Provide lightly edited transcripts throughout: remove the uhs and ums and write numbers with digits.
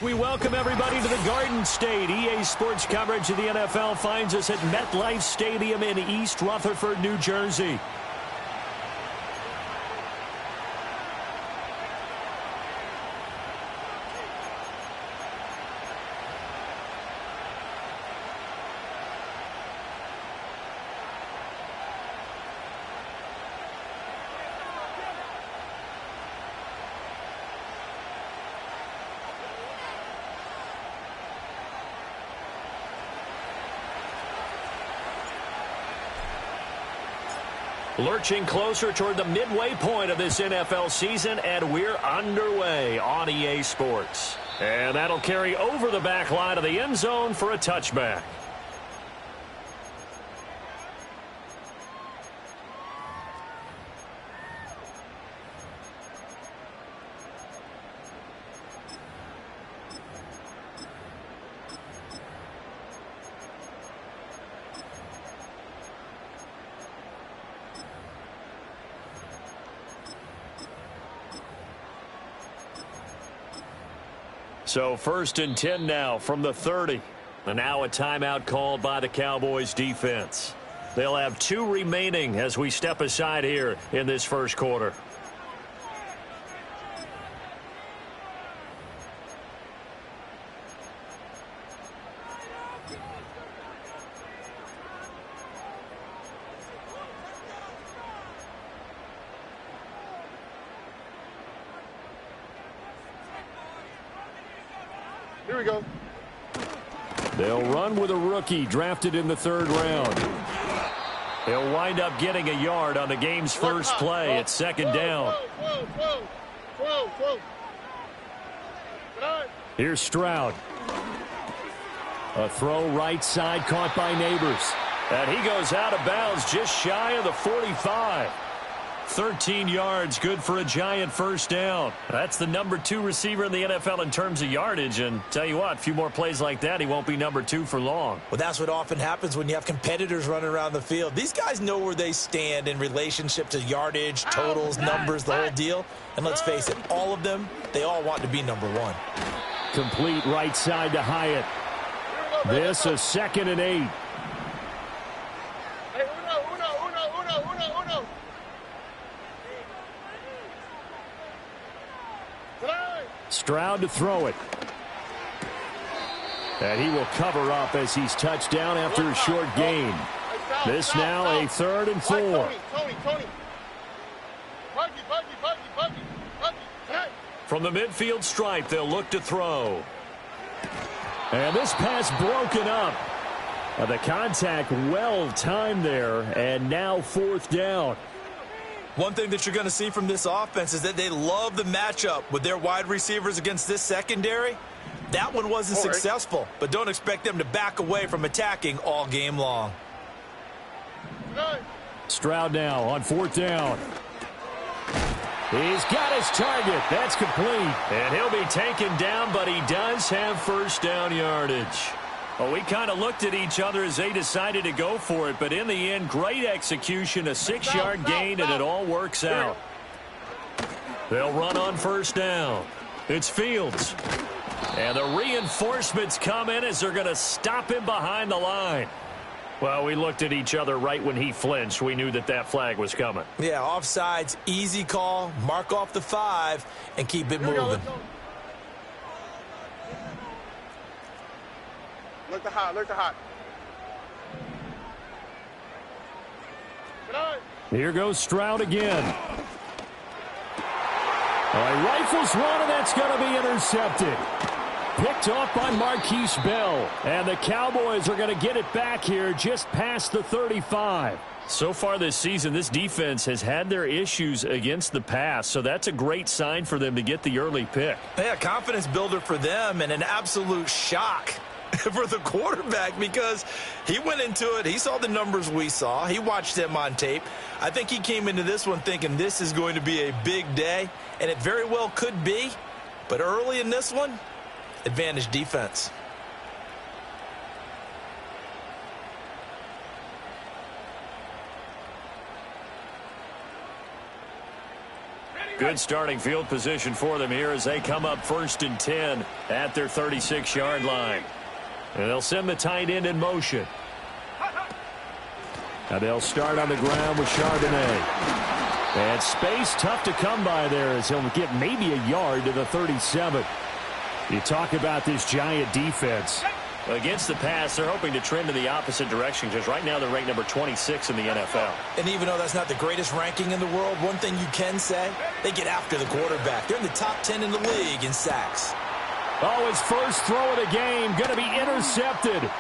We welcome everybody to the Garden State. EA Sports coverage of the NFL finds us at MetLife Stadium in East Rutherford, New Jersey. Lurching closer toward the midway point of this NFL season, and we're underway on EA Sports. And that'll carry over the back line of the end zone for a touchback. So 1st and 10 now from the 30. And now a timeout called by the Cowboys defense. They'll have 2 remaining as we step aside here in this first quarter. Here we go. They'll run with a rookie drafted in the 3rd round. He'll wind up getting a yard on the game's first play at 2nd down. Here's Stroud. A throw right side caught by Neighbors. And he goes out of bounds just shy of the 45. 13 yards, good for a giant first down. That's the number 2 receiver in the NFL in terms of yardage. And tell you what, a few more plays like that, he won't be number 2 for long. Well, that's what often happens when you have competitors running around the field. These guys know where they stand in relationship to yardage, totals, numbers, the whole deal. And let's face it, all of them, they all want to be number 1. Complete right side to Hyatt. This a 2nd and 8. Stroud to throw it. And he will cover up as he's touched down after a short gain. This now a 3rd and 4. From the midfield stripe, they'll look to throw. And this pass broken up. The contact well timed there, and now 4th down. One thing that you're going to see from this offense is that they love the matchup with their wide receivers against this secondary. That one wasn't successful, but don't expect them to back away from attacking all game long. Stroud now on 4th down. He's got his target. That's complete. And he'll be taken down, but he does have first down yardage. Well, we kind of looked at each other as they decided to go for it, but in the end, great execution, a 6-yard gain, and it all works out. They'll run on first down. It's Fields. And the reinforcements come in as they're going to stop him behind the line. Well, we looked at each other right when he flinched. We knew that that flag was coming. Yeah, offsides, easy call, mark off the 5, and keep it moving. Look to hot, look to hot. Here goes Stroud again. He rifles one, and that's going to be intercepted. Picked off by Marquise Bell. And the Cowboys are going to get it back here just past the 35. So far this season, this defense has had their issues against the pass, so that's a great sign for them to get the early pick. Yeah, confidence builder for them and an absolute shock for the quarterback because he went into it. He saw the numbers we saw. He watched them on tape. I think he came into this one thinking this is going to be a big day, and it very well could be. But early in this one, advantage defense. Good starting field position for them here as they come up 1st and 10 at their 36-yard line. And they'll send the tight end in motion. Now they'll start on the ground with Charbonnet. And space tough to come by there as he'll get maybe a yard to the 37. You talk about this Giant defense. Against the pass, they're hoping to trend in the opposite direction because right now they're ranked number 26 in the NFL. And even though that's not the greatest ranking in the world, one thing you can say, they get after the quarterback. They're in the top 10 in the league in sacks. Oh, his first throw of the game going to be intercepted.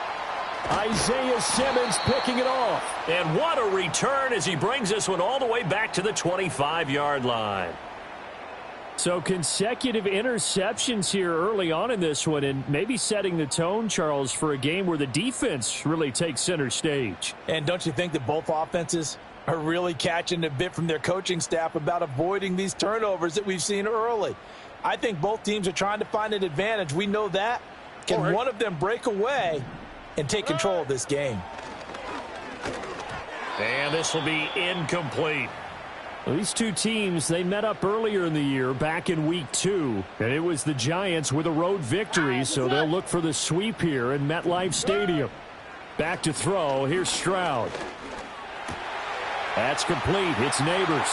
Isaiah Simmons picking it off. And what a return as he brings this one all the way back to the 25-yard line. So consecutive interceptions here early on in this one and maybe setting the tone, Charles, for a game where the defense really takes center stage. And don't you think that both offenses are really catching a bit from their coaching staff about avoiding these turnovers that we've seen early? I think both teams are trying to find an advantage. We know that. Can one of them break away and take control of this game? And this will be incomplete. Well, these two teams, they met up earlier in the year back in week 2, and it was the Giants with a road victory, so they'll look for the sweep here in MetLife Stadium. Back to throw. Here's Stroud. That's complete. It's Neighbors.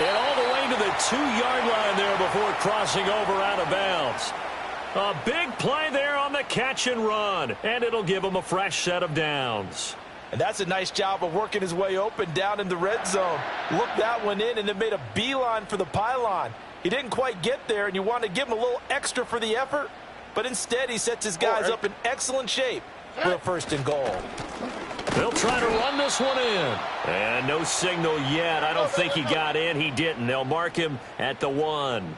And all the way to the 2-yard line there before crossing over out of bounds. A big play there on the catch and run, and it'll give them a fresh set of downs. And that's a nice job of working his way open down in the red zone. Looked that one in and then made a beeline for the pylon. He didn't quite get there, and you want to give him a little extra for the effort. But instead, he sets his guys up in excellent shape for a 1st and goal. They'll try to run this one in. And no signal yet. I don't think he got in. He didn't. They'll mark him at the 1.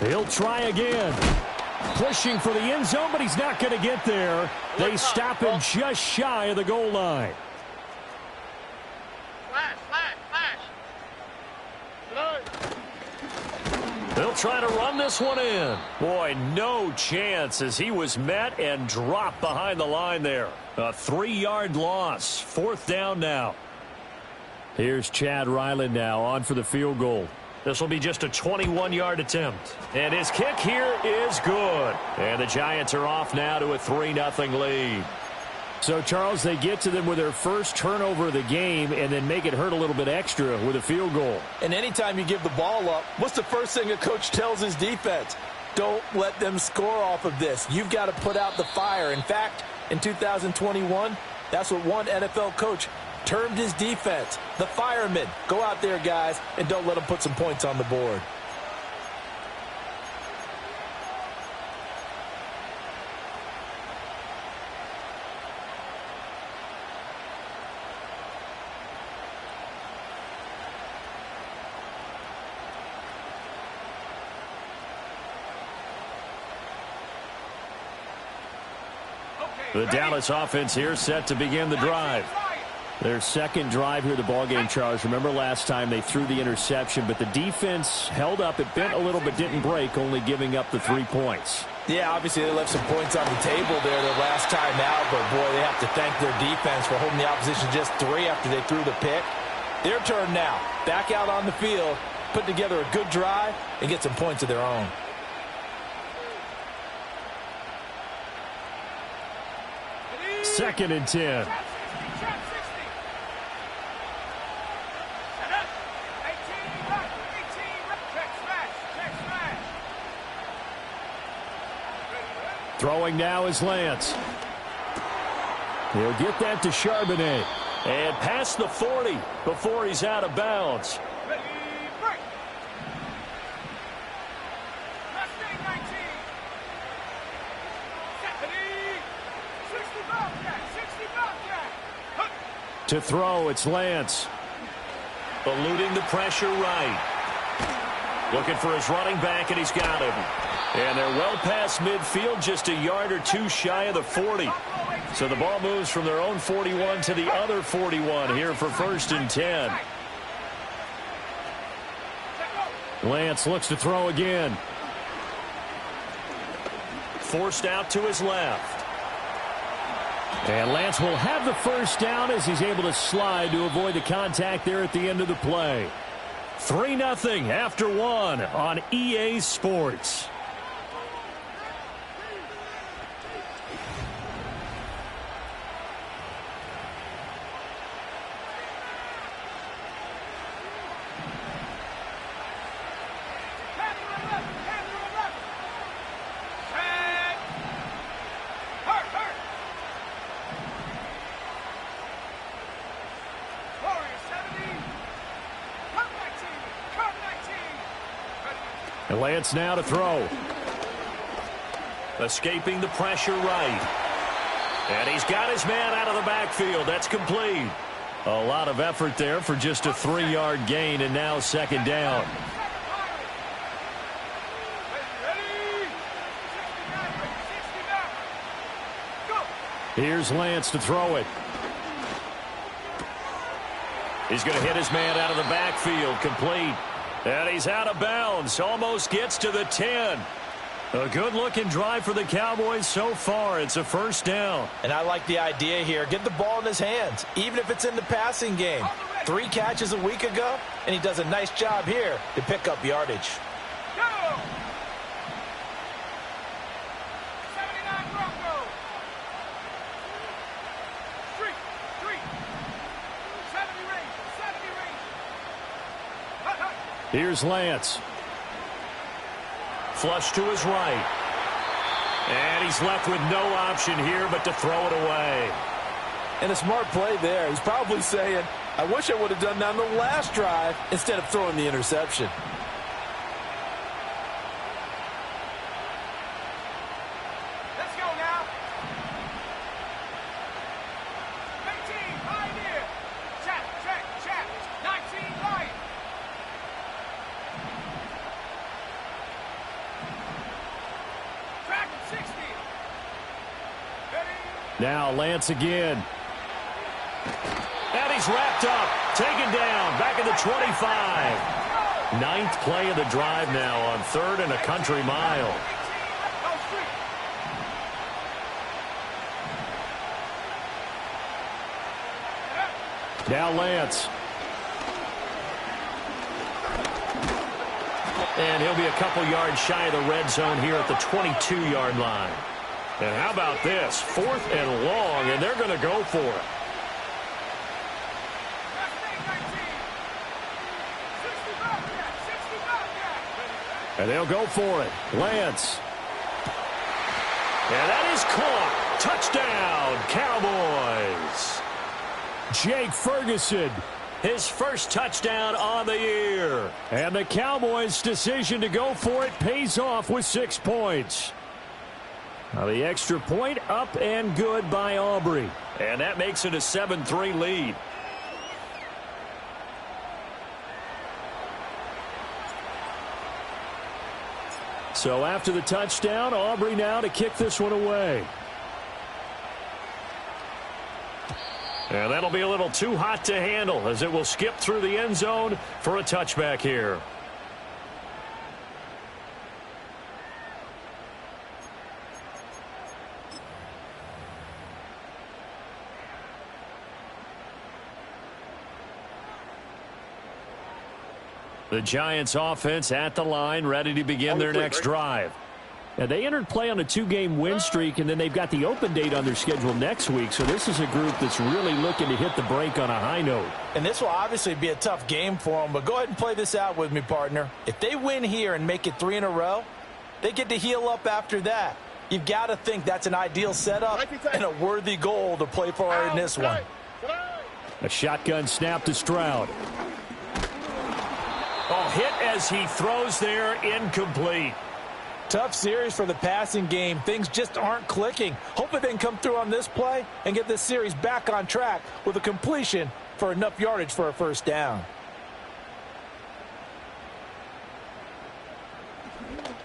He'll try again. Pushing for the end zone, but he's not going to get there. They stop him just shy of the goal line. They'll try to run this one in. Boy, no chance as he was met and dropped behind the line there. A 3-yard loss. 4th down now. Here's Chad Ryland now on for the field goal. This will be just a 21-yard attempt. And his kick here is good. And the Giants are off now to a 3-0 lead. So, Charles, they get to them with their first turnover of the game and then make it hurt a little bit extra with a field goal. And anytime you give the ball up, what's the first thing a coach tells his defense? Don't let them score off of this. You've got to put out the fire. In fact, in 2021, that's what one NFL coach termed his defense, the firemen. Go out there, guys, and don't let them put some points on the board. The Dallas offense here set to begin the drive. Their second drive here, the ballgame, Charles. Remember last time they threw the interception, but the defense held up. It bent a little but didn't break, only giving up the 3 points. Yeah, obviously they left some points on the table there their last time out, but boy, they have to thank their defense for holding the opposition just 3 after they threw the pick. Their turn now. Back out on the field, put together a good drive, and get some points of their own. Second and 10. Throwing now is Lance. He'll get that to Charbonnet. And past the 40 before he's out of bounds. To throw, it's Lance. Eluding the pressure right. Looking for his running back, and he's got him. And they're well past midfield, just a yard or two shy of the 40. So the ball moves from their own 41 to the other 41 here for 1st and 10. Lance looks to throw again. Forced out to his left. And Lance will have the first down as he's able to slide to avoid the contact there at the end of the play. 3-0 after 1 on EA Sports. And Lance now to throw. Escaping the pressure right. And he's got his man out of the backfield. That's complete. A lot of effort there for just a 3-yard gain, and now 2nd down. Here's Lance to throw it. He's going to hit his man out of the backfield. Complete. And he's out of bounds. Almost gets to the 10. A good-looking drive for the Cowboys so far. It's a 1st down. And I like the idea here. Get the ball in his hands, even if it's in the passing game. 3 catches a week ago, and he does a nice job here to pick up yardage. Go! 79 Bronco. 3. 70 range. Here's Lance. Flush to his right. And he's left with no option here but to throw it away. And a smart play there. He's probably saying, I wish I would have done that on the last drive instead of throwing the interception. Let's go now. 18, Pioneer. Check. 19, Lion. Track 60. Ready? Now Lance again. And he's wrapped up. Taken down. Back at the 25. 9th play of the drive now on 3rd and a country mile. Now Lance. And he'll be a couple yards shy of the red zone here at the 22-yard line. And how about this? 4th and long, and they're going to go for it. And they'll go for it. Lance. And that is caught. Touchdown, Cowboys. Jake Ferguson, his first touchdown on the year. And the Cowboys' decision to go for it pays off with 6 points. Now the extra point up and good by Aubrey. And that makes it a 7-3 lead. So after the touchdown, Aubrey now to kick this one away. And that'll be a little too hot to handle as it will skip through the end zone for a touchback here. The Giants offense at the line, ready to begin their next drive. Now, they entered play on a 2-game win streak, and then they've got the open date on their schedule next week. So this is a group that's really looking to hit the break on a high note. And this will obviously be a tough game for them, but go ahead and play this out with me, partner. If they win here and make it 3 in a row, they get to heal up after that. You've got to think that's an ideal setup and a worthy goal to play for in this one. A shotgun snap to Stroud. Oh, hit as he throws there, incomplete. Tough series for the passing game. Things just aren't clicking. Hopefully they can come through on this play and get this series back on track with a completion for enough yardage for a first down.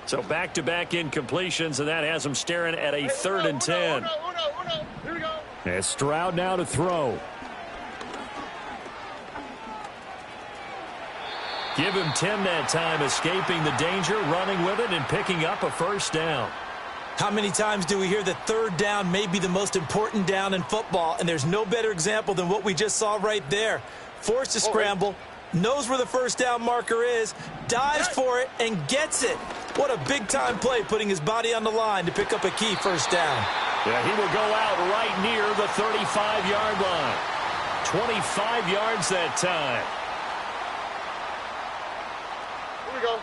So back-to-back incompletions, and that has them staring at a 3rd and 10. Here we go. And Stroud now to throw. Give him 10 that time, escaping the danger, running with it, and picking up a 1st down. How many times do we hear that 3rd down may be the most important down in football, and there's no better example than what we just saw right there. Forced to scramble, knows where the 1st down marker is, dives for it, and gets it. What a big-time play, putting his body on the line to pick up a key 1st down. Yeah, he will go out right near the 35-yard line. 25 yards that time. Here we go.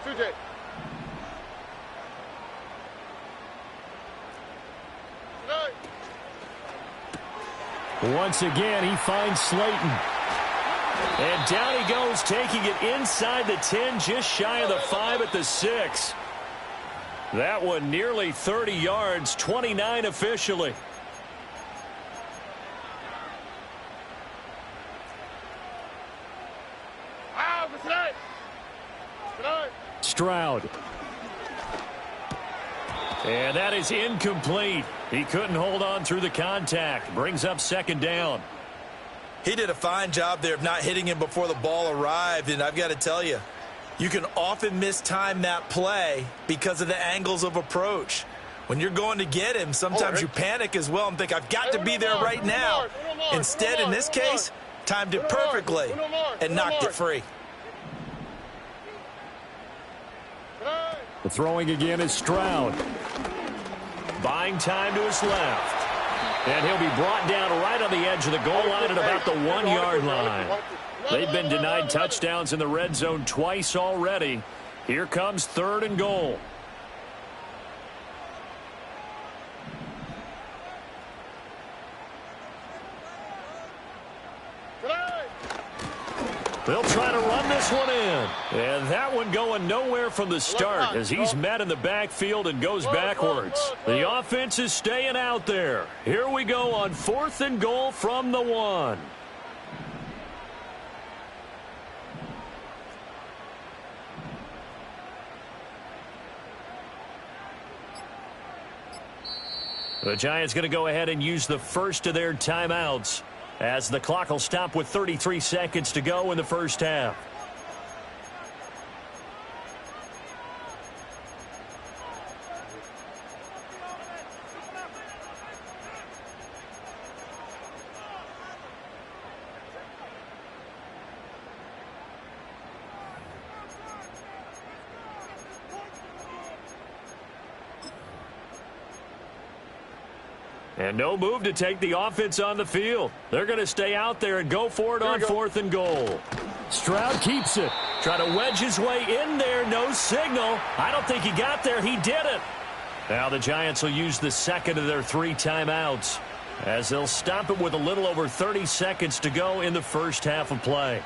Sujay. Once again, he finds Slayton. And down he goes, taking it inside the 10, just shy of the 5 at the 6. That one nearly 30 yards, 29 officially. Stroud. And that is incomplete. He couldn't hold on through the contact. Brings up 2nd down. He did a fine job there of not hitting him before the ball arrived, and I've got to tell you, you can often mistime that play because of the angles of approach. When you're going to get him, sometimes you panic as well and think, I've got to be there right now. Instead, in this case, timed it perfectly and knocked it free. The throwing again is Stroud. Buying time to his left. And he'll be brought down right on the edge of the goal line at about the 1-yard line. They've been denied touchdowns in the red zone twice already. Here comes 3rd and goal. They'll try to run this one in. And that one going nowhere from the start as he's met in the backfield and goes backwards. The offense is staying out there. Here we go on 4th and goal from the 1. The Giants going to go ahead and use the first of their timeouts, as the clock will stop with 33 seconds to go in the first half. And no move to take the offense on the field. They're going to stay out there and go for it on 4th and goal. Stroud keeps it. Try to wedge his way in there. No signal. I don't think he got there. He did it. Now the Giants will use the second of their 3 timeouts, as they'll stop it with a little over 30 seconds to go in the first half of play.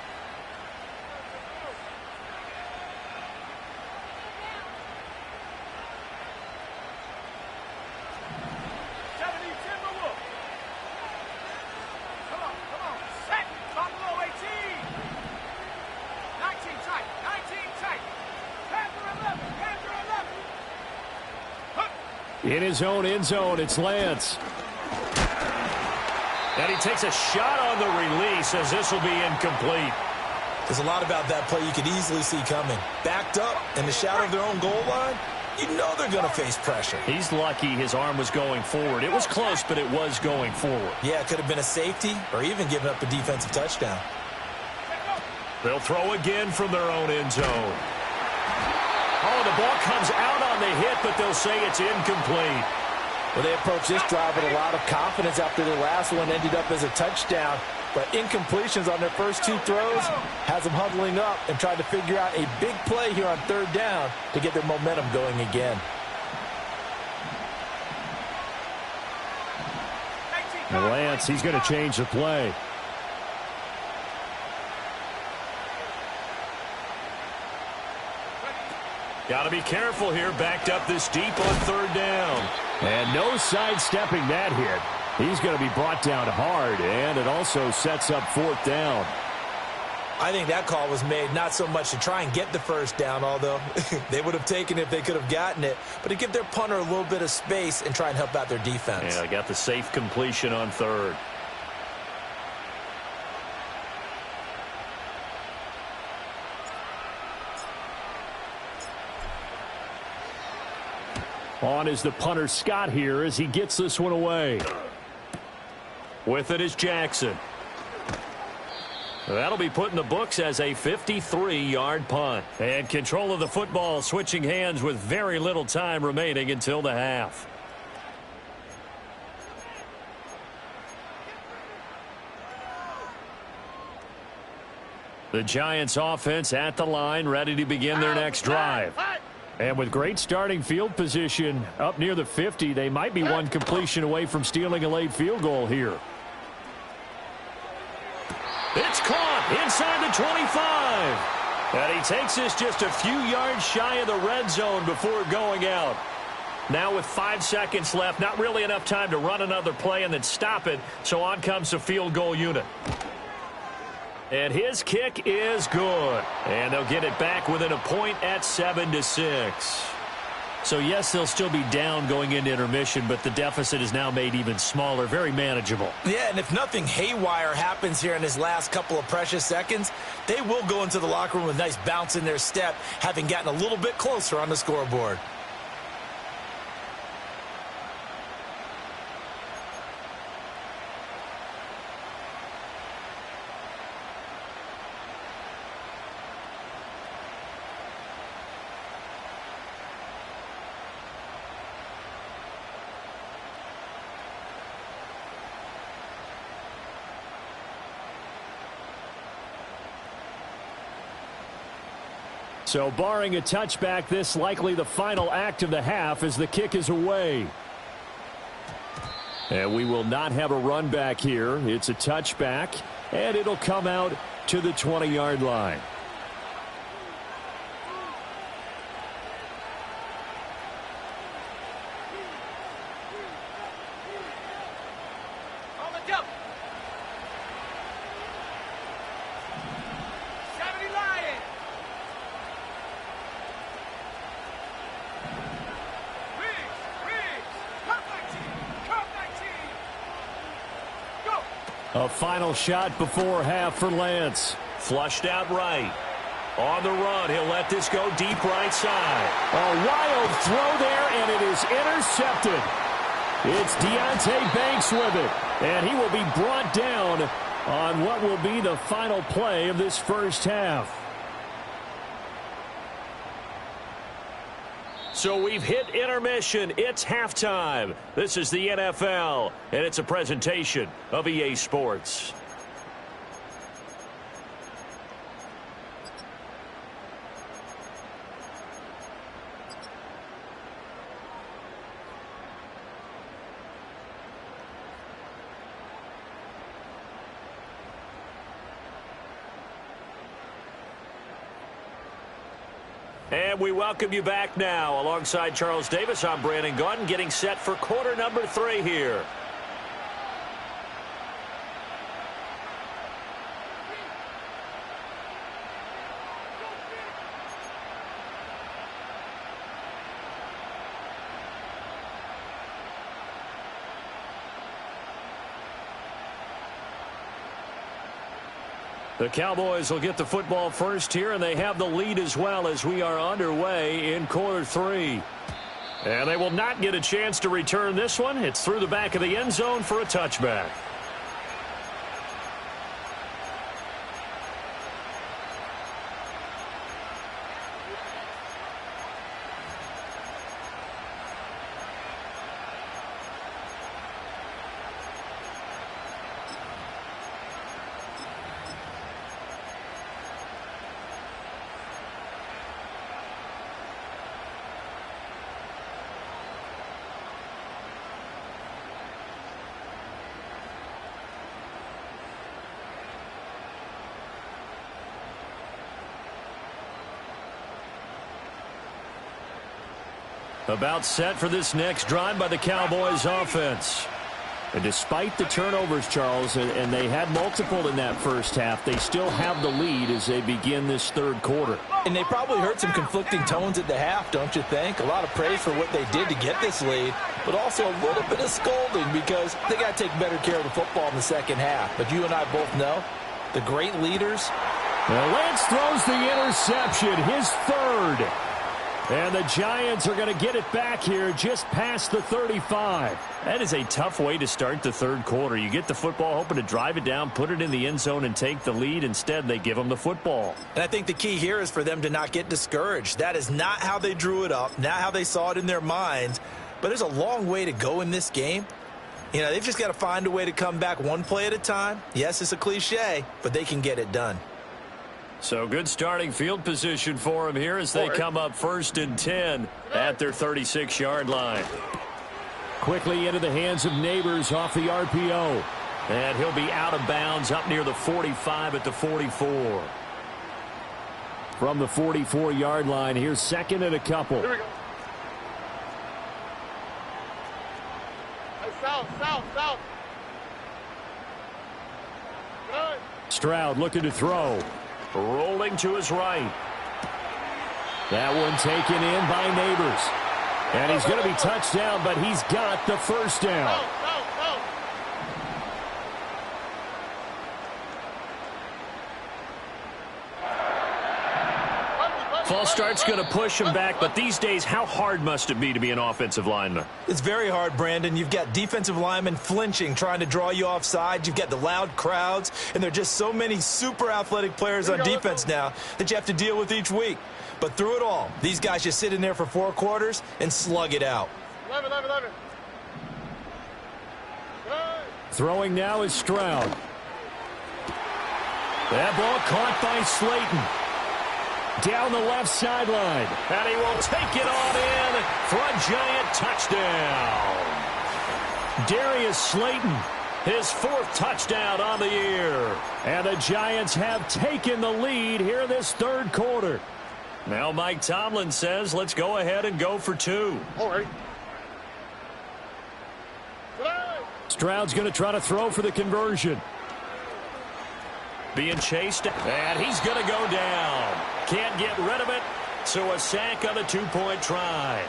In his own end zone, it's Lance. And he takes a shot on the release, as this will be incomplete. There's a lot about that play you could easily see coming. Backed up in the shadow of their own goal line, you know they're going to face pressure. He's lucky his arm was going forward. It was close, but it was going forward. Yeah, it could have been a safety or even given up a defensive touchdown. They'll throw again from their own end zone. Oh, the ball comes out on the hit, but they'll say it's incomplete. Well, they approached this drive with a lot of confidence after their last one ended up as a touchdown. But incompletions on their first 2 throws has them huddling up and trying to figure out a big play here on 3rd down to get their momentum going again. And Lance, he's going to change the play. Got to be careful here, backed up this deep on 3rd down. And no sidestepping that hit. He's going to be brought down hard, and it also sets up 4th down. I think that call was made not so much to try and get the first down, although they would have taken it if they could have gotten it, but to give their punter a little bit of space and try and help out their defense. Yeah, I got the safe completion on third. On is the punter Scott here as he gets this one away. With it is Jackson. That'll be put in the books as a 53-yard punt. And control of the football switching hands with very little time remaining until the half. The Giants offense at the line, ready to begin their next drive. And with great starting field position up near the 50, they might be one completion away from stealing a late field goal here. It's caught inside the 25. And he takes this just a few yards shy of the red zone before going out. Now with 5 seconds left, not really enough time to run another play and then stop it. So on comes the field goal unit. And his kick is good. And they'll get it back within a point at 7-6. So, yes, they'll still be down going into intermission, but the deficit is now made even smaller, very manageable. Yeah, and if nothing haywire happens here in his last couple of precious seconds, they will go into the locker room with a nice bounce in their step, having gotten a little bit closer on the scoreboard. So barring a touchback, this likely the final act of the half as the kick is away. And we will not have a run back here. It's a touchback, and it'll come out to the 20-yard line. On the jump. 70 Lions. A final shot before half for Lance. Flushed out right. On the run, he'll let this go deep right side. A wild throw there, and it is intercepted. It's Deontay Banks with it, and he will be brought down on what will be the final play of this first half. So we've hit intermission. It's halftime. This is the NFL, and it's a presentation of EA Sports. And we welcome you back now. Alongside Charles Davis, I'm Brandon Gaudin, getting set for quarter number 3 here. The Cowboys will get the football first here, and they have the lead as well as we are underway in quarter 3. And they will not get a chance to return this one. It's through the back of the end zone for a touchback. About set for this next drive by the Cowboys offense. And despite the turnovers, Charles, and they had multiple in that first half, they still have the lead as they begin this third quarter. And they probably heard some conflicting tones at the half, don't you think? A lot of praise for what they did to get this lead, but also a little bit of scolding because they got to take better care of the football in the second half. But you and I both know the great leaders. Well, Lance throws the interception, his third. And the Giants are going to get it back here just past the 35. That is a tough way to start the third quarter. You get the football, hoping to drive it down, put it in the end zone, and take the lead. Instead, they give them the football. And I think the key here is for them to not get discouraged. That is not how they drew it up, not how they saw it in their minds. But there's a long way to go in this game. You know, they've just got to find a way to come back one play at a time. Yes, it's a cliche, but they can get it done. So good starting field position for them here as they come up 1st and 10 at their 36-yard line. Quickly into the hands of Neighbors off the RPO. And he'll be out of bounds up near the 45 at the 44. From the 44-yard line, here's 2nd and a couple. Here we go. Hey, south. Good. Stroud looking to throw. Rolling to his right. That one taken in by Neighbors. And he's going to be touched down, but he's got the first down. False start's going to push him back, but these days, how hard must it be to be an offensive lineman? It's very hard, Brandon. You've got defensive linemen flinching, trying to draw you offside. You've got the loud crowds, and there are just so many super athletic players on defense now that you have to deal with each week. But through it all, these guys just sit in there for 4 quarters and slug it out. 11. Throwing now is Stroud. That ball caught by Slayton. Down the left sideline. And he will take it on in for a Giant touchdown. Darius Slayton, his 4th touchdown on the year. And the Giants have taken the lead here this third quarter. Now Mike Tomlin says, let's go ahead and go for 2. All right. Stroud's going to try to throw for the conversion. Being chased, and he's going to go down. Can't get rid of it, so a sack on the 2-point try.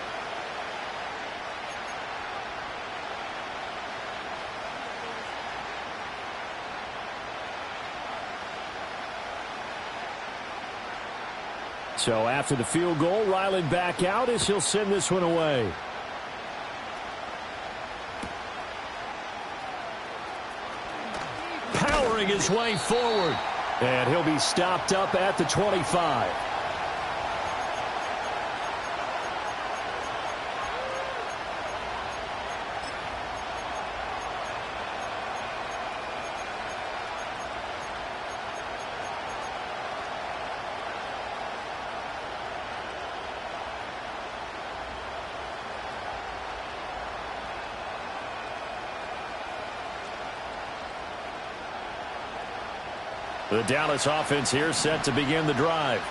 So after the field goal, Ryland back out as he'll send this one away. Powering his way forward. And he'll be stopped up at the 25. The Dallas offense here set to begin the drive.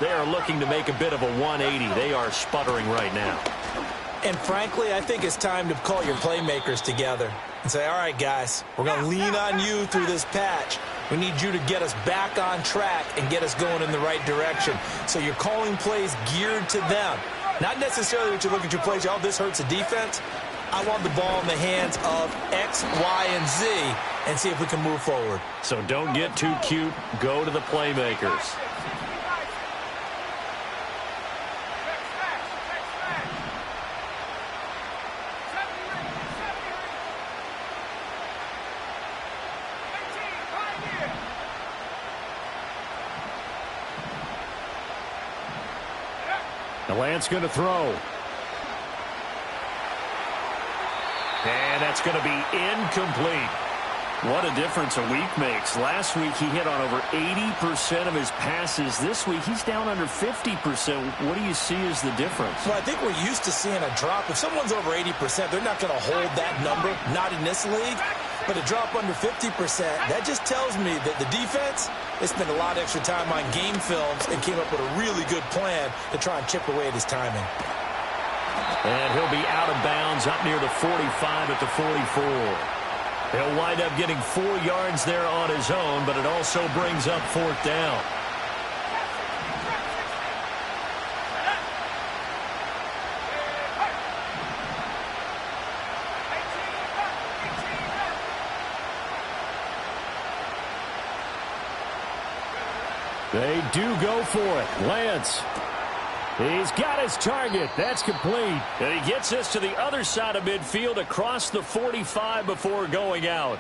They are looking to make a bit of a 180. They are sputtering right now. And frankly, I think it's time to call your playmakers together and say, all right, guys, we're going to lean on you through this patch. We need you to get us back on track and get us going in the right direction. So you're calling plays geared to them. Not necessarily that you look at your plays, oh, this hurts the defense. I want the ball in the hands of X, Y, and Z and see if we can move forward. So don't get too cute. Go to the playmakers. The Lance going to throw. And that's going to be incomplete. What a difference a week makes. Last week he hit on over 80% of his passes. This week he's down under 50%. What do you see as the difference? Well, I think we're used to seeing a drop. If someone's over 80%, they're not going to hold that number, not in this league. But a drop under 50%, that just tells me that the defense, they spent a lot of extra time on game films and came up with a really good plan to try and chip away at his timing. And he'll be out of bounds up near the 45 at the 44. He'll wind up getting 4 yards there on his own, but it also brings up 4th down. They do go for it. Lance. He's got his target. That's complete. And he gets this to the other side of midfield across the 45 before going out.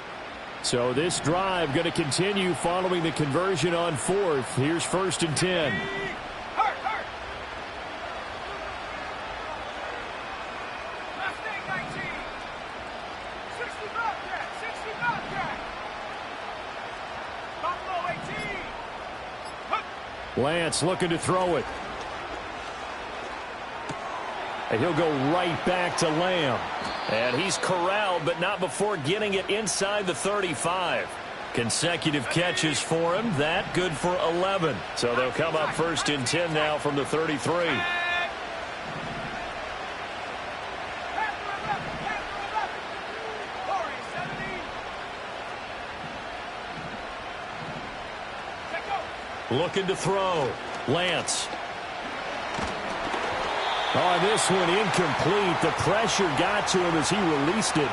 So this drive going to continue following the conversion on 4th. Here's 1st and 10. Lance looking to throw it. And he'll go right back to Lamb. And he's corralled, but not before getting it inside the 35. Consecutive catches for him. That good for 11. So they'll come up 1st and 10 now from the 33. Looking to throw. Lance. On this one, incomplete. The pressure got to him as he released it.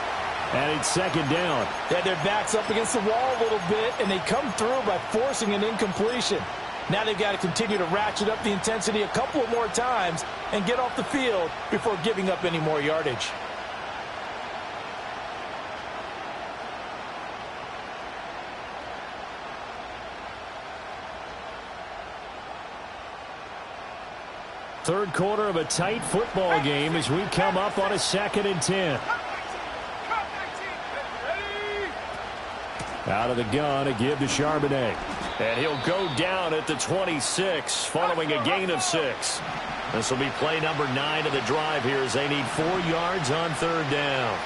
And it's 2nd down. They had their backs up against the wall a little bit, and they come through by forcing an incompletion. Now they've got to continue to ratchet up the intensity a couple of more times and get off the field before giving up any more yardage. Third quarter of a tight football game as we come up on a 2nd and 10. Out of the gun, a give to Charbonnet. And he'll go down at the 26 following a gain of 6. This will be play number 9 of the drive here as they need 4 yards on 3rd down.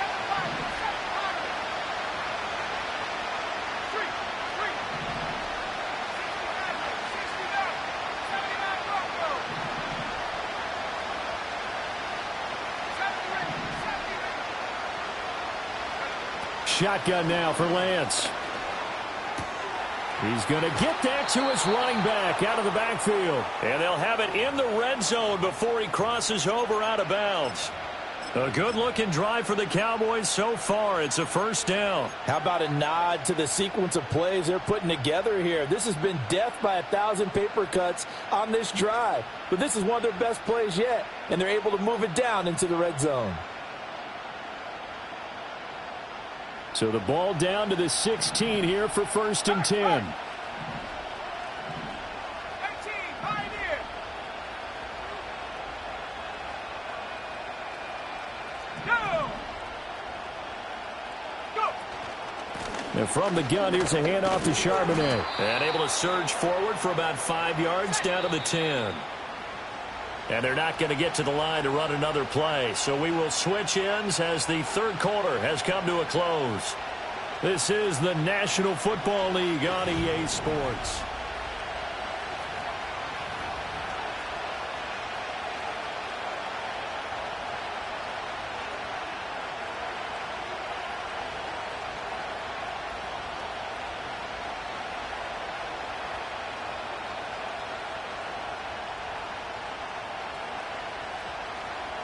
Shotgun now for Lance. He's going to get that to his running back out of the backfield. And they'll have it in the red zone before he crosses over out of bounds. A good-looking drive for the Cowboys so far. It's a 1st down. How about a nod to the sequence of plays they're putting together here? This has been death by 1,000 paper cuts on this drive. But this is one of their best plays yet, and they're able to move it down into the red zone. So the ball down to the 16 here for 1st and 10. And from the gun, here's a handoff to Charbonnet. And able to surge forward for about 5 yards down to the 10. And they're not going to get to the line to run another play. So we will switch ends as the third quarter has come to a close. This is the National Football League on EA Sports.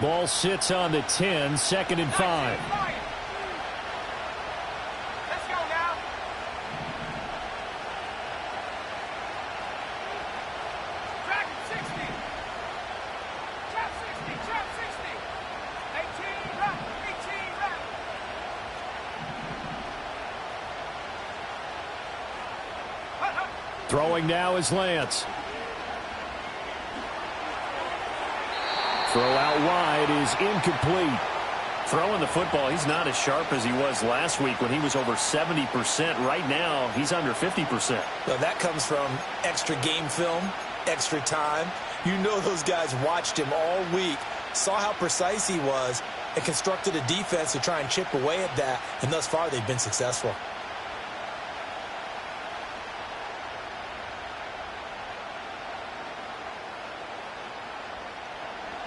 Ball sits on the 10, 2nd and 5. Let's go now. Track 60. Trap 60. Trap 60. 18 rep. 18 rep. Throwing now is Lance. Throw out wide is incomplete. Throwing the football, he's not as sharp as he was last week when he was over 70%. Right now, he's under 50%. Well, that comes from extra game film, extra time. You know those guys watched him all week, saw how precise he was, and constructed a defense to try and chip away at that. And thus far, they've been successful.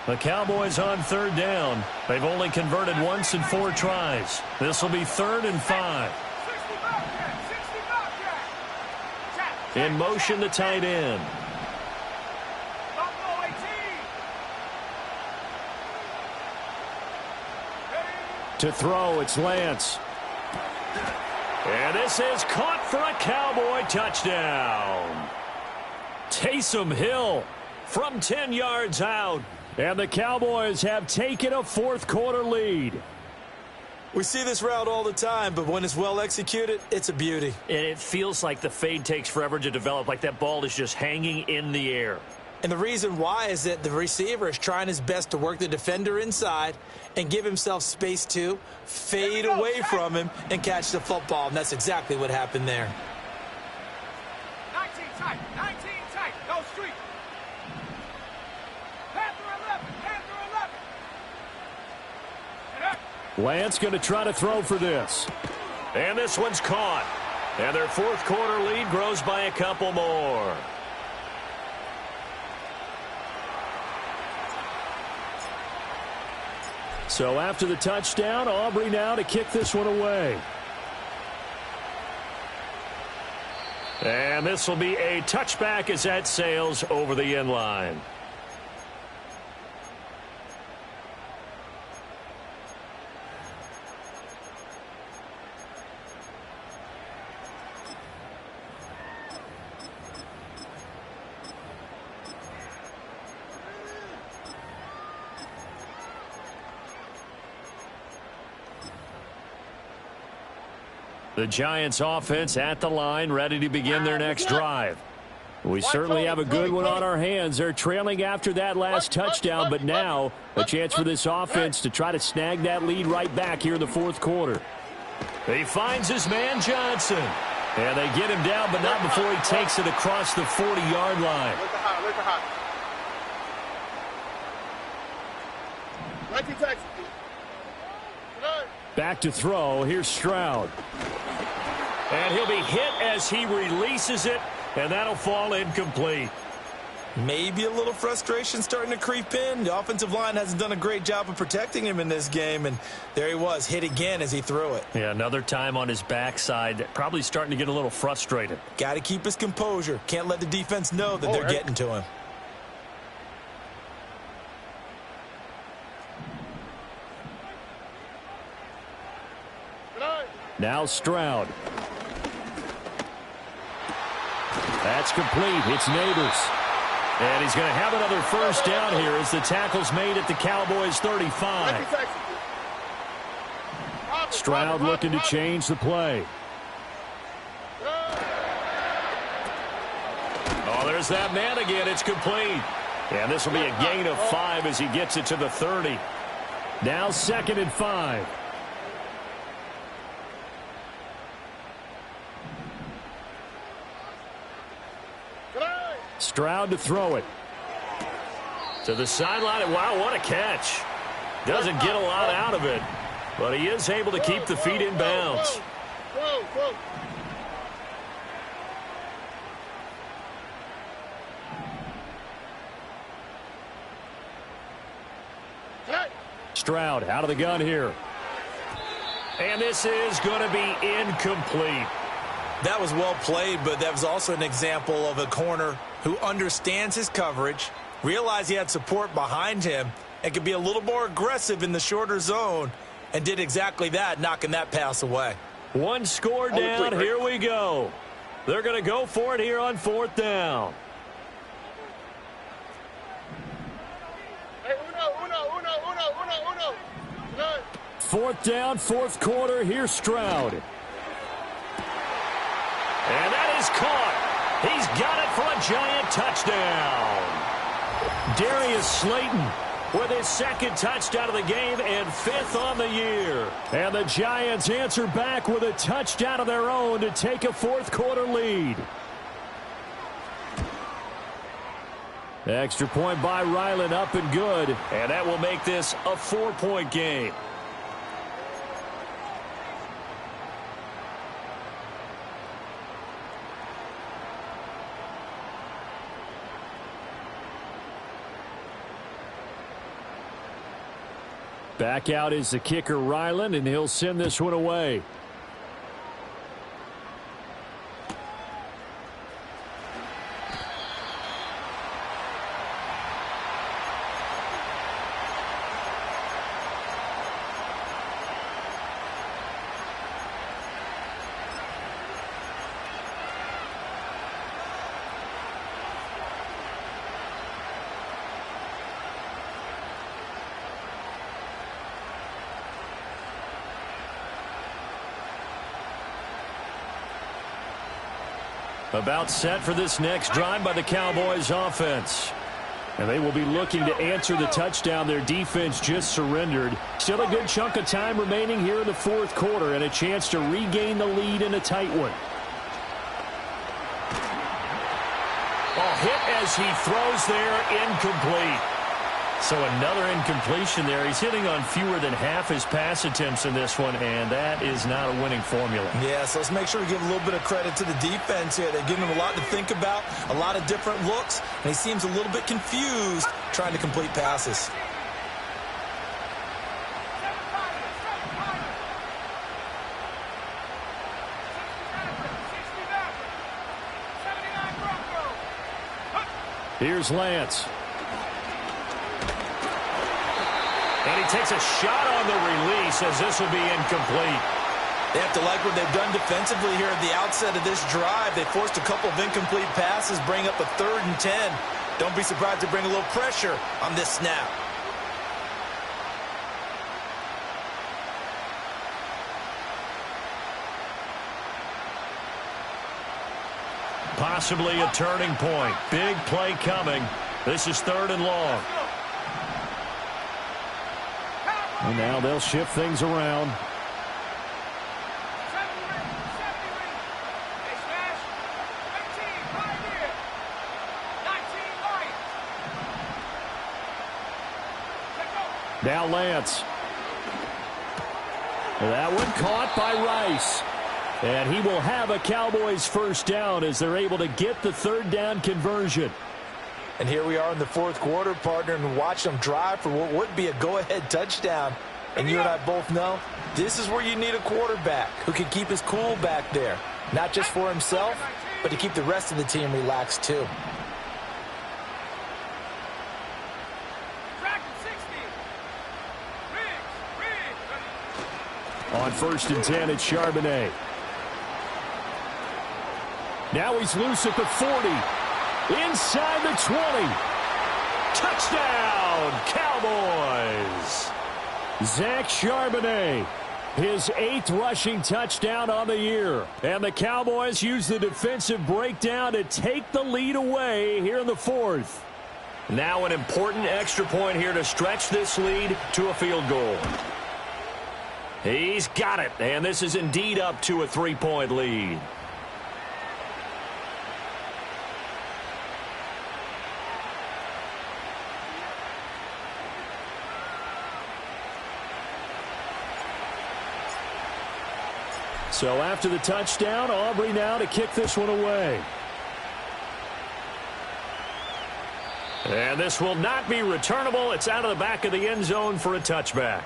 The Cowboys on third down. They've only converted once in 4 tries. This will be 3rd and 5. In motion, the tight end. Buffalo 18. To throw, it's Lance. And this is caught for a Cowboy touchdown. Taysom Hill from 10 yards out. And the Cowboys have taken a fourth-quarter lead. We see this route all the time, but when it's well executed, it's a beauty. And it feels like the fade takes forever to develop, like that ball is just hanging in the air. And the reason why is that the receiver is trying his best to work the defender inside and give himself space to fade away from him and catch the football. And that's exactly what happened there. 19 tight. 19 tight. No street. Panther 11. Panther 11. Lance going to try to throw for this. And this one's caught. And their fourth-quarter lead grows by a couple more. So after the touchdown, Aubrey now to kick this one away. And this will be a touchback as that sails over the end line. The Giants offense at the line, ready to begin their next drive. We certainly have a good one on our hands. They're trailing after that last touchdown, but now a chance for this offense to try to snag that lead right back here in the fourth quarter. He finds his man Johnson. And they get him down, but not before he takes it across the 40-yard line. Look high. Right to Texas. Back to throw. Here's Stroud. And he'll be hit as he releases it, and that'll fall incomplete. Maybe a little frustration starting to creep in. The offensive line hasn't done a great job of protecting him in this game, and there he was, hit again as he threw it. Yeah, another time on his backside, probably starting to get a little frustrated. Got to keep his composure. Can't let the defense know that they're getting to him. Now Stroud. That's complete. It's Neighbors. And he's going to have another first down here as the tackle's made at the Cowboys' 35. Stroud looking to change the play. Oh, there's that man again. It's complete. And this will be a gain of 5 as he gets it to the 30. Now 2nd and 5. Stroud to throw it. To the sideline, and wow, what a catch. Doesn't get a lot out of it, but he is able to keep the feet in bounds. Stroud out of the gun here. And this is going to be incomplete. That was well played, but that was also an example of a corner who understands his coverage, realized he had support behind him, and could be a little more aggressive in the shorter zone, and did exactly that, knocking that pass away. One score down. Here we go. They're going to go for it here on 4th down. Hey, uno. 4th down, 4th quarter. Here's Stroud. And that is caught. He's got it for a Giant touchdown. Darius Slayton with his 2nd touchdown of the game and 5th on the year. And the Giants answer back with a touchdown of their own to take a 4th quarter lead. Extra point by Ryland, up and good. And that will make this a 4-point game. Back out is the kicker, Ryland, and he'll send this one away. About set for this next drive by the Cowboys offense. And they will be looking to answer the touchdown their defense just surrendered. Still a good chunk of time remaining here in the fourth quarter and a chance to regain the lead in a tight one. Hit as he throws there, incomplete. So another incompletion there. He's hitting on fewer than half his pass attempts in this one, and that is not a winning formula. Yeah, so let's make sure we give a little bit of credit to the defense here. They're giving him a lot to think about, a lot of different looks, and he seems a little bit confused trying to complete passes. Here's Lance. And he takes a shot on the release as this will be incomplete. They have to like what they've done defensively here at the outset of this drive. They forced a couple of incomplete passes, bring up a 3rd and 10. Don't be surprised to bring a little pressure on this snap. Possibly a turning point. Big play coming. This is 3rd and long. And now they'll shift things around. Now Lance. That one caught by Rice. And he will have a Cowboys first down as they're able to get the 3rd down conversion. And here we are in the fourth quarter, partner, and watch them drive for what would be a go-ahead touchdown. And you and I both know this is where you need a quarterback who can keep his cool back there. Not just for himself, but to keep the rest of the team relaxed too. On 1st and 10, it's Charbonnet. Now he's loose at the 40. Inside the 20. Touchdown, Cowboys. Zach Charbonnet, his 8th rushing touchdown on the year. And the Cowboys use the defensive breakdown to take the lead away here in the 4th. Now an important extra point here to stretch this lead to a field goal. He's got it, and this is indeed up to a 3-point lead. So after the touchdown, Aubrey now to kick this one away. And this will not be returnable. It's out of the back of the end zone for a touchback.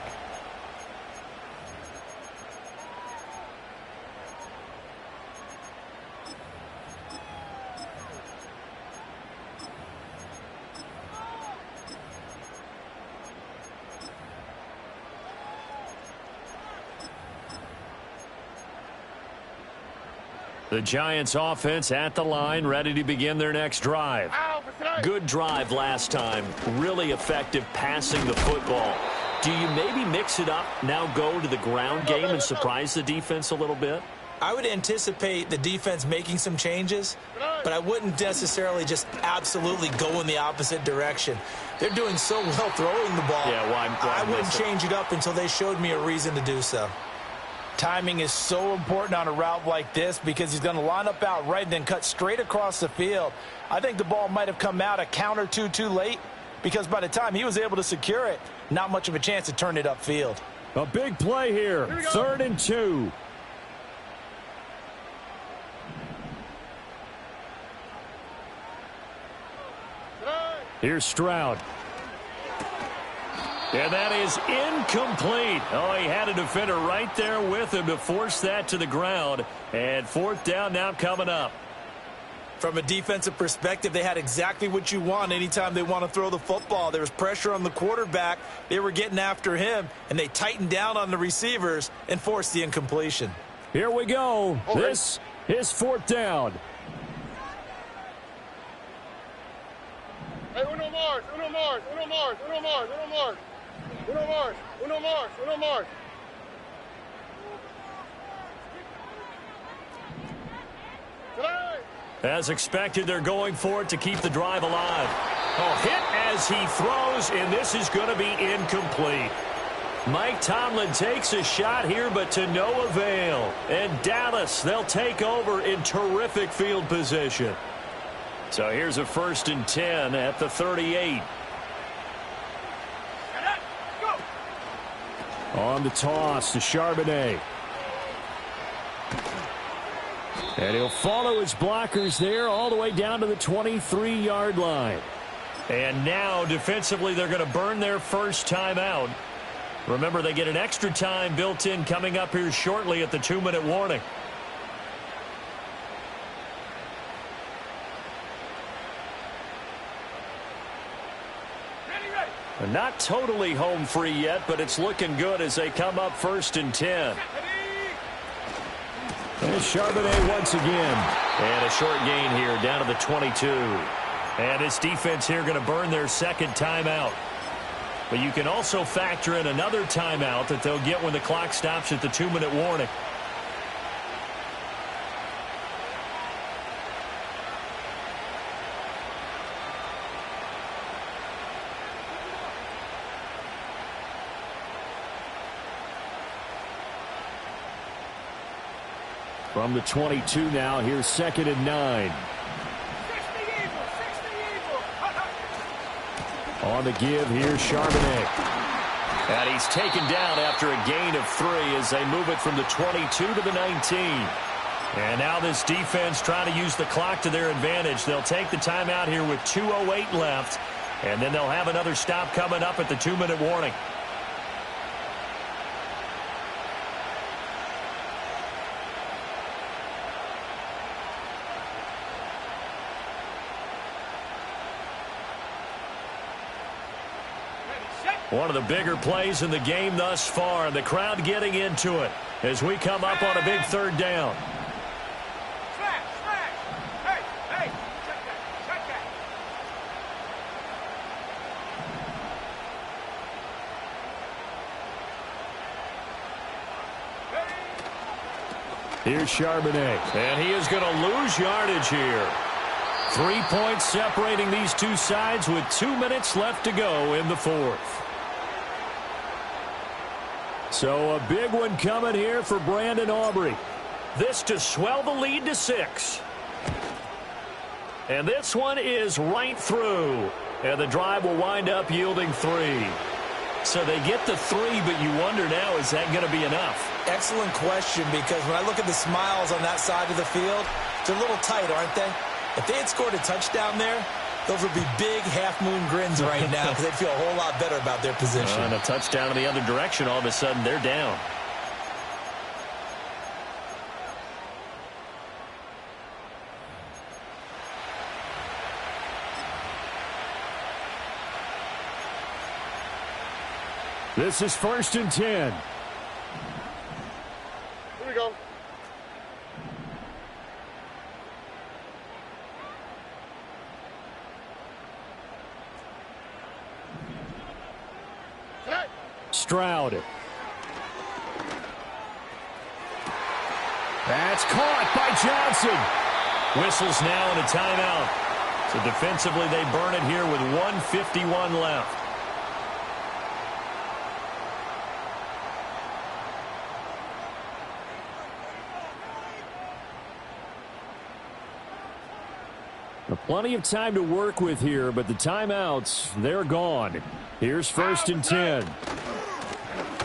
The Giants offense at the line, ready to begin their next drive. Good drive last time. Really effective passing the football. Do you maybe mix it up, now go to the ground game and surprise the defense a little bit? I would anticipate the defense making some changes, but I wouldn't necessarily just absolutely go in the opposite direction. They're doing so well throwing the ball. Yeah, why I wouldn't change it up until they showed me a reason to do so. Timing is so important on a route like this because he's going to line up out right and then cut straight across the field. I think the ball might have come out a count or two too late because by the time he was able to secure it, not much of a chance to turn it upfield. A big play here. 3rd and 2. Here's Stroud. And that is incomplete. Oh, he had a defender right there with him to force that to the ground. And 4th down now coming up. From a defensive perspective, they had exactly what you want anytime they want to throw the football. There was pressure on the quarterback. They were getting after him, and they tightened down on the receivers and forced the incompletion. Here we go. This is 4th down. Hey, uno más, uno más, uno más, uno más, uno más. Uno más, uno más, uno más. As expected, they're going for it to keep the drive alive. Oh, hit as he throws, and this is going to be incomplete. Mike Tomlin takes a shot here, but to no avail. And Dallas, they'll take over in terrific field position. So here's a 1st and 10 at the 38. On the toss to Charbonnet. And he'll follow his blockers there all the way down to the 23-yard line. And now, defensively, they're going to burn their first timeout. Remember, they get an extra time built in coming up here shortly at the 2-minute warning. They're not totally home free yet, but it's looking good as they come up 1st and 10. There's Charbonnet once again. And a short gain here down to the 22. And this defense here going to burn their second timeout. But you can also factor in another timeout that they'll get when the clock stops at the 2-minute warning. From the 22 now, here's 2nd and 9. On the give, here's Charbonnet. And he's taken down after a gain of 3 as they move it from the 22 to the 19. And now this defense trying to use the clock to their advantage. They'll take the timeout here with 2:08 left. And then they'll have another stop coming up at the 2-minute warning. One of the bigger plays in the game thus far, and the crowd getting into it as we come up on a big 3rd down. Smash, smash. Hey, hey, check that, Here's Charbonnet, and he is going to lose yardage here. 3 points separating these two sides with 2 minutes left to go in the 4th. So a big one coming here for Brandon Aubrey. This to swell the lead to 6. And this one is right through. And the drive will wind up yielding 3. So they get the 3, but you wonder now, is that going to be enough? Excellent question, because when I look at the smiles on that side of the field, they're a little tight, aren't they? If they had scored a touchdown there, those would be big half-moon grins right now because they'd feel a whole lot better about their position. And a touchdown in the other direction, all of a sudden they're down. This is 1st and 10. Here we go. Stroud. That's caught by Johnson. Whistles now and a timeout. So defensively they burn it here with 1:51 left. Plenty of time to work with here, but the timeouts, they're gone. Here's 1st and 10.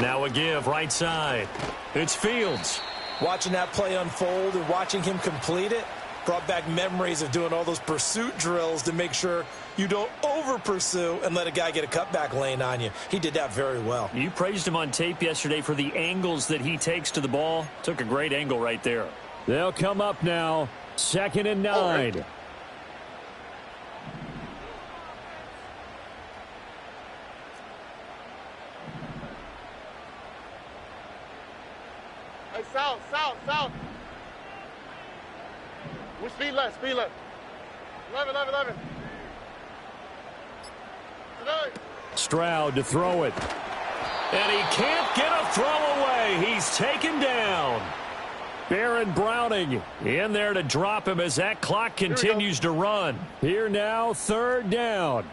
Now a give right side. It's Fields. Watching that play unfold and watching him complete it brought back memories of doing all those pursuit drills to make sure you don't over-pursue and let a guy get a cutback lane on you. He did that very well. You praised him on tape yesterday for the angles that he takes to the ball. Took a great angle right there. They'll come up now. 2nd and 9. Hey, south. We speed left. 11. Today. Stroud to throw it. And he can't get a throw away. He's taken down. Baron Browning in there to drop him as that clock continues to run. Here now, third down.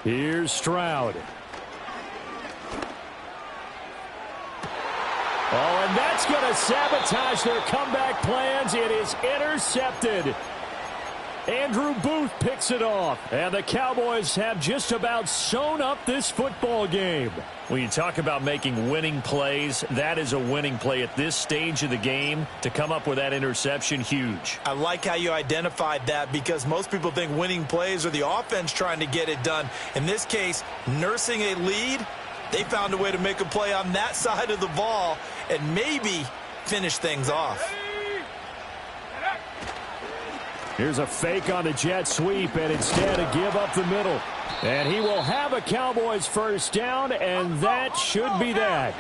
Here's Stroud. Oh, and that's going to sabotage their comeback plans. It is intercepted. Andrew Booth picks it off. And the Cowboys have just about sewn up this football game. When you talk about making winning plays, that is a winning play at this stage of the game. To come up with that interception, huge. I like how you identified that because most people think winning plays are the offense trying to get it done. In this case, nursing a lead, they found a way to make a play on that side of the ball and maybe finish things off. Here's a fake on the jet sweep, and instead a give up the middle. And he will have a Cowboys first down, and that should be that.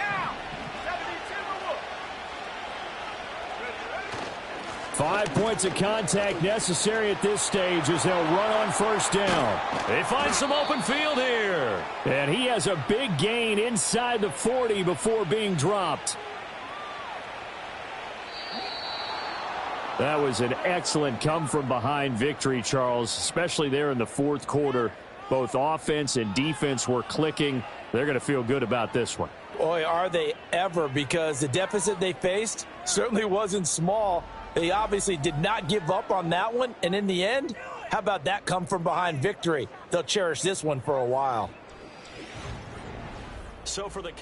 5 points of contact necessary at this stage as they'll run on first down. They find some open field here. And he has a big gain inside the 40 before being dropped. That was an excellent come-from-behind victory, Charles, especially there in the fourth quarter. Both offense and defense were clicking. They're going to feel good about this one. Boy, are they ever, because the deficit they faced certainly wasn't small. They obviously did not give up on that one, and in the end, how about that come-from-behind victory? They'll cherish this one for a while. So for the